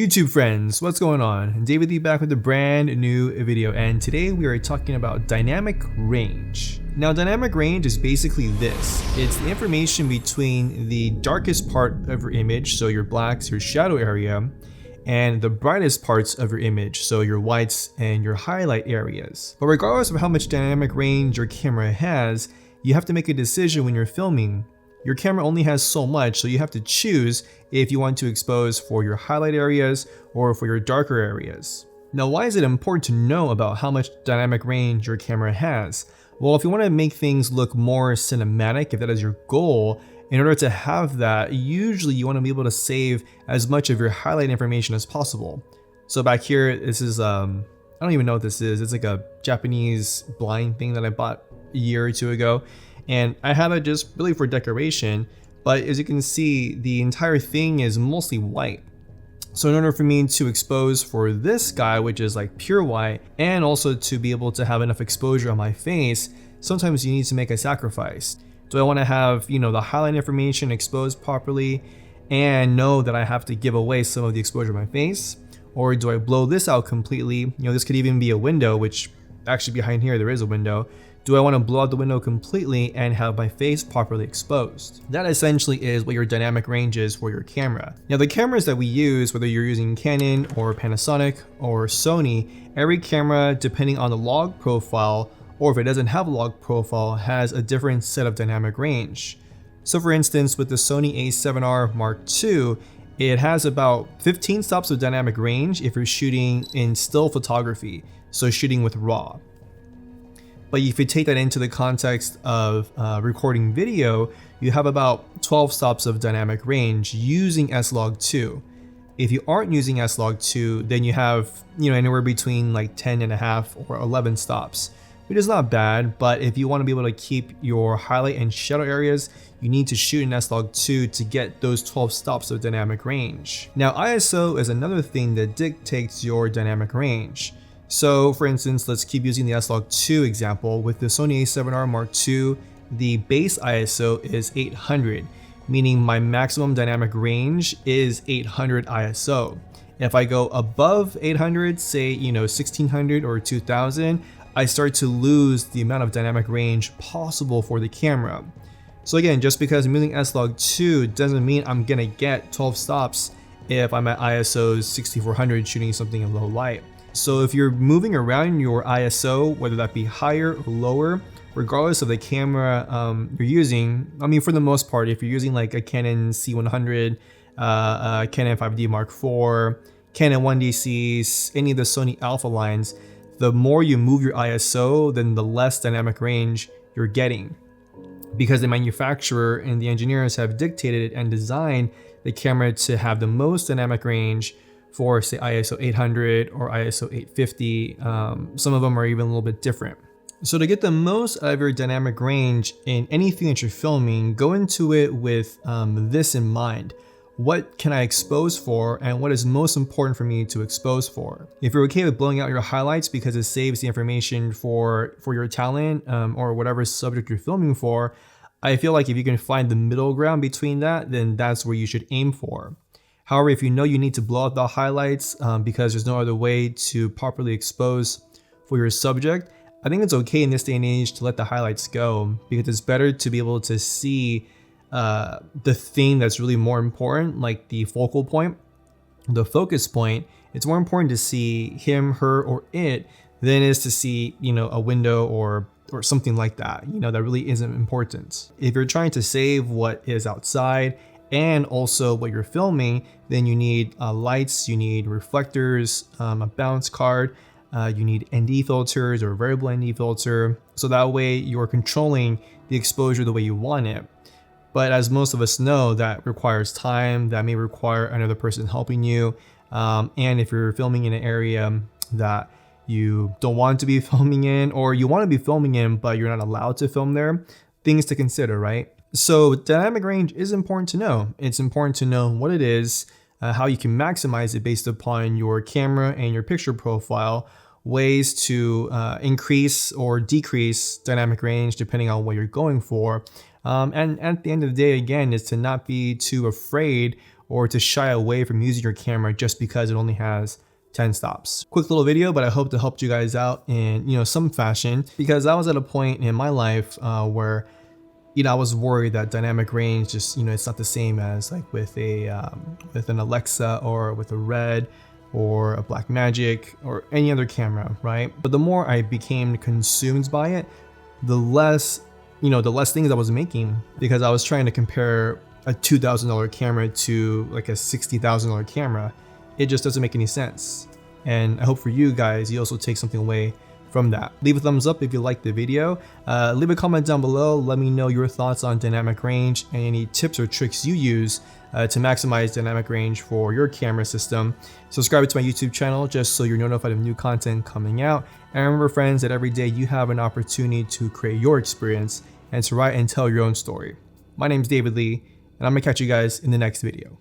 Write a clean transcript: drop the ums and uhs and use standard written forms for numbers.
YouTube friends, what's going on? David Lee back with a brand new video, and today we are talking about dynamic range. Now, dynamic range is basically this. It's the information between the darkest part of your image, so your blacks, your shadow area, and the brightest parts of your image, so your whites and your highlight areas. But regardless of how much dynamic range your camera has, you have to make a decision when you're filming. Your camera only has so much, so you have to choose if you want to expose for your highlight areas or for your darker areas. Now, why is it important to know about how much dynamic range your camera has? Well, if you want to make things look more cinematic, if that is your goal, in order to have that, usually you want to be able to save as much of your highlight information as possible. So back here, this is, I don't even know what this is. It's like a Japanese blind thing that I bought a year or two ago. And I have it just really for decoration, but as you can see, the entire thing is mostly white. So in order for me to expose for this guy, which is like pure white, and also to be able to have enough exposure on my face, sometimes you need to make a sacrifice. Do I want to have, the highlight information exposed properly and know that I have to give away some of the exposure of my face? Or do I blow this out completely? This could even be a window, which actually behind here, there is a window. Do I want to blow out the window completely and have my face properly exposed? That essentially is what your dynamic range is for your camera. Now, the cameras that we use, whether you're using Canon or Panasonic or Sony, every camera, depending on the log profile, or if it doesn't have a log profile, has a different set of dynamic range. So for instance, with the Sony A7Rii Mark II, it has about 15 stops of dynamic range if you're shooting in still photography, so shooting with RAW. But if you take that into the context of recording video, you have about 12 stops of dynamic range using S-Log2. If you aren't using S-Log2, then you have anywhere between like 10.5 or 11 stops, which is not bad. But if you want to be able to keep your highlight and shadow areas, you need to shoot in S-Log2 to get those 12 stops of dynamic range. Now, ISO is another thing that dictates your dynamic range. So for instance, let's keep using the S-Log2 example. With the Sony A7Rii Mark II, the base ISO is 800, meaning my maximum dynamic range is 800 ISO. If I go above 800, say 1600 or 2000, I start to lose the amount of dynamic range possible for the camera. So again, just because I'm using S-Log2 doesn't mean I'm gonna get 12 stops if I'm at ISO 6400 shooting something in low light. So if you're moving around your ISO, whether that be higher or lower, regardless of the camera you're using, for the most part, if you're using like a Canon C100, Canon 5D Mark IV, Canon 1DCs, any of the Sony Alpha lines, the more you move your ISO, then the less dynamic range you're getting. Because the manufacturer and the engineers have dictated and designed the camera to have the most dynamic range for say ISO 800 or ISO 850. Some of them are even a little bit different. So to get the most out of your dynamic range in anything that you're filming, go into it with this in mind. What can I expose for, and what is most important for me to expose for? If you're okay with blowing out your highlights because it saves the information for your talent or whatever subject you're filming for, I feel like if you can find the middle ground between that, then that's where you should aim for. However, if you know you need to blow out the highlights because there's no other way to properly expose for your subject, I think it's okay in this day and age to let the highlights go, because it's better to be able to see the thing that's really more important, like the focal point, the focus point. It's more important to see him, her, or it than it is to see, a window or something like that, that really isn't important. If you're trying to save what is outside and also what you're filming, then you need lights, you need reflectors, a bounce card, you need ND filters or variable ND filter. So that way you're controlling the exposure the way you want it. But as most of us know, that requires time, that may require another person helping you. And if you're filming in an area that you don't want to be filming in, or you want to be filming in, but you're not allowed to film there, things to consider, right? So dynamic range is important to know. It's important to know what it is, how you can maximize it based upon your camera and your picture profile, ways to increase or decrease dynamic range depending on what you're going for. And at the end of the day, again, is to not be too afraid or to shy away from using your camera just because it only has 10 stops. Quick little video, but I hope to help you guys out in some fashion, because I was at a point in my life where I was worried that dynamic range just it's not the same as like with an Alexa or with a Red or a Blackmagic or any other camera, right? But the more I became consumed by it, the less things I was making, because I was trying to compare a $2,000 camera to like a $60,000 camera. It just doesn't make any sense. And I hope for you guys, you also take something away from that. Leave a thumbs up if you liked the video. Leave a comment down below. Let me know your thoughts on dynamic range and any tips or tricks you use to maximize dynamic range for your camera system. Subscribe to my YouTube channel just so you're notified of new content coming out. And remember, friends, that every day you have an opportunity to create your experience and to write and tell your own story. My name is David Lee, and I'm gonna catch you guys in the next video.